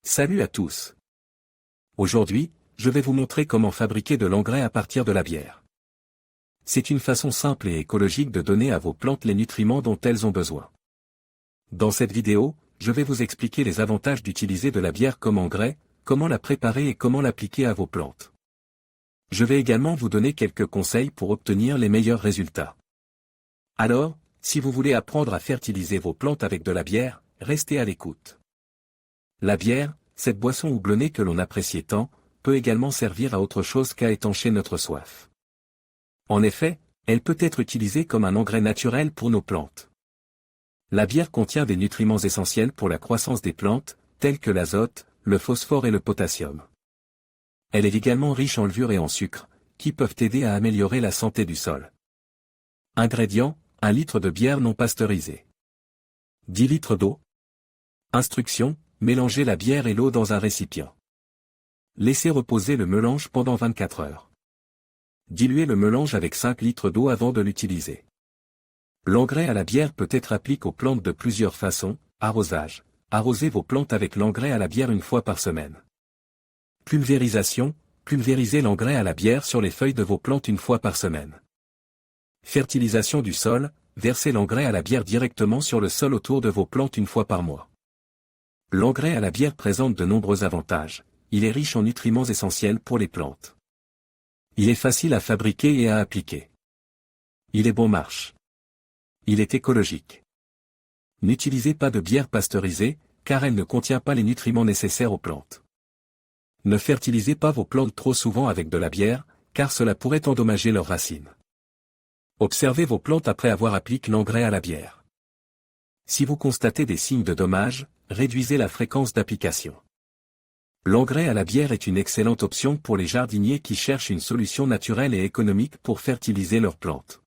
Salut à tous. Aujourd'hui, je vais vous montrer comment fabriquer de l'engrais à partir de la bière. C'est une façon simple et écologique de donner à vos plantes les nutriments dont elles ont besoin. Dans cette vidéo, je vais vous expliquer les avantages d'utiliser de la bière comme engrais, comment la préparer et comment l'appliquer à vos plantes. Je vais également vous donner quelques conseils pour obtenir les meilleurs résultats. Alors, si vous voulez apprendre à fertiliser vos plantes avec de la bière, restez à l'écoute. La bière, cette boisson houblonnée que l'on appréciait tant, peut également servir à autre chose qu'à étancher notre soif. En effet, elle peut être utilisée comme un engrais naturel pour nos plantes. La bière contient des nutriments essentiels pour la croissance des plantes, tels que l'azote, le phosphore et le potassium. Elle est également riche en levure et en sucre, qui peuvent aider à améliorer la santé du sol. Ingrédients, 1 litre de bière non pasteurisée. 10 litres d'eau. Instructions, mélangez la bière et l'eau dans un récipient. Laissez reposer le mélange pendant 24 heures. Diluez le mélange avec 5 litres d'eau avant de l'utiliser. L'engrais à la bière peut être appliqué aux plantes de plusieurs façons. Arrosage. Arrosez vos plantes avec l'engrais à la bière une fois par semaine. Pulvérisation. Pulvérisez l'engrais à la bière sur les feuilles de vos plantes une fois par semaine. Fertilisation du sol. Versez l'engrais à la bière directement sur le sol autour de vos plantes une fois par mois. L'engrais à la bière présente de nombreux avantages. Il est riche en nutriments essentiels pour les plantes. Il est facile à fabriquer et à appliquer. Il est bon marche. Il est écologique. N'utilisez pas de bière pasteurisée, car elle ne contient pas les nutriments nécessaires aux plantes. Ne fertilisez pas vos plantes trop souvent avec de la bière, car cela pourrait endommager leurs racines. Observez vos plantes après avoir appliqué l'engrais à la bière. Si vous constatez des signes de dommage, réduisez la fréquence d'application. L'engrais à la bière est une excellente option pour les jardiniers qui cherchent une solution naturelle et économique pour fertiliser leurs plantes.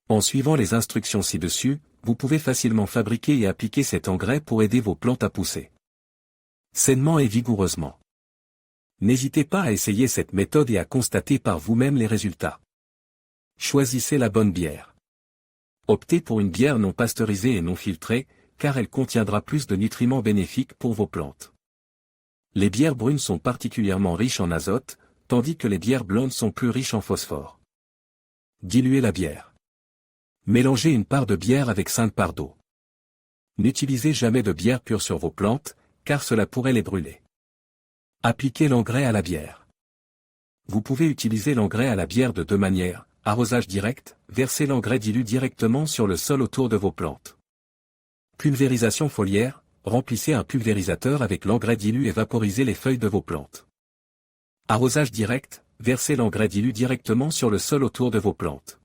En suivant les instructions ci-dessus, vous pouvez facilement fabriquer et appliquer cet engrais pour aider vos plantes à pousser sainement et vigoureusement. N'hésitez pas à essayer cette méthode et à constater par vous-même les résultats. Choisissez la bonne bière. Optez pour une bière non pasteurisée et non filtrée, car elle contiendra plus de nutriments bénéfiques pour vos plantes. Les bières brunes sont particulièrement riches en azote, tandis que les bières blondes sont plus riches en phosphore. Diluez la bière. Mélangez une part de bière avec 5 parts d'eau. N'utilisez jamais de bière pure sur vos plantes, car cela pourrait les brûler. Appliquez l'engrais à la bière. Vous pouvez utiliser l'engrais à la bière de deux manières. Arrosage direct, versez l'engrais dilu directement sur le sol autour de vos plantes. Pulvérisation foliaire, remplissez un pulvérisateur avec l'engrais dilu et vaporisez les feuilles de vos plantes. Arrosage direct, versez l'engrais dilu directement sur le sol autour de vos plantes.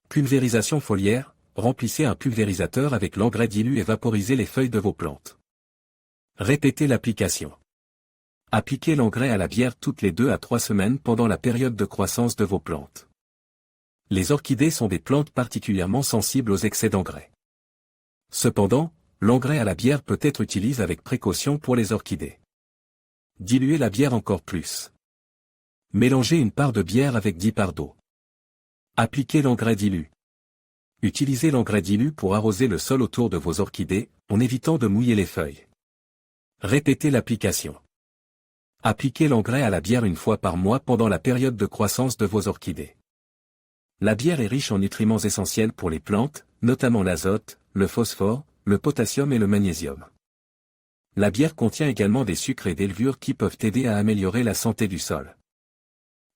Pulvérisation foliaire, remplissez un pulvérisateur avec l'engrais dilu et vaporisez les feuilles de vos plantes. Répétez l'application. Appliquez l'engrais à la bière toutes les 2 à 3 semaines pendant la période de croissance de vos plantes. Les orchidées sont des plantes particulièrement sensibles aux excès d'engrais. Cependant, l'engrais à la bière peut être utilisé avec précaution pour les orchidées. Diluez la bière encore plus. Mélangez une part de bière avec 10 parts d'eau. Appliquez l'engrais dilu. Utilisez l'engrais dilu pour arroser le sol autour de vos orchidées, en évitant de mouiller les feuilles. Répétez l'application. Appliquez l'engrais à la bière une fois par mois pendant la période de croissance de vos orchidées. La bière est riche en nutriments essentiels pour les plantes, notamment l'azote, le phosphore, le potassium et le magnésium. La bière contient également des sucres et des levures qui peuvent aider à améliorer la santé du sol.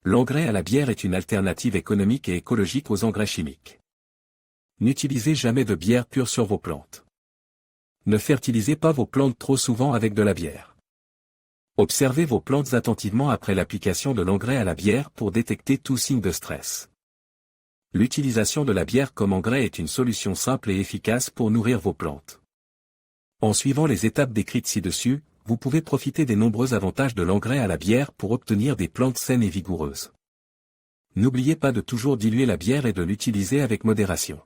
L'engrais à la bière est une alternative économique et écologique aux engrais chimiques. N'utilisez jamais de bière pure sur vos plantes. Ne fertilisez pas vos plantes trop souvent avec de la bière. Observez vos plantes attentivement après l'application de l'engrais à la bière pour détecter tout signe de stress. L'utilisation de la bière comme engrais est une solution simple et efficace pour nourrir vos plantes. En suivant les étapes décrites ci-dessus, vous pouvez profiter des nombreux avantages de l'engrais à la bière pour obtenir des plantes saines et vigoureuses. N'oubliez pas de toujours diluer la bière et de l'utiliser avec modération.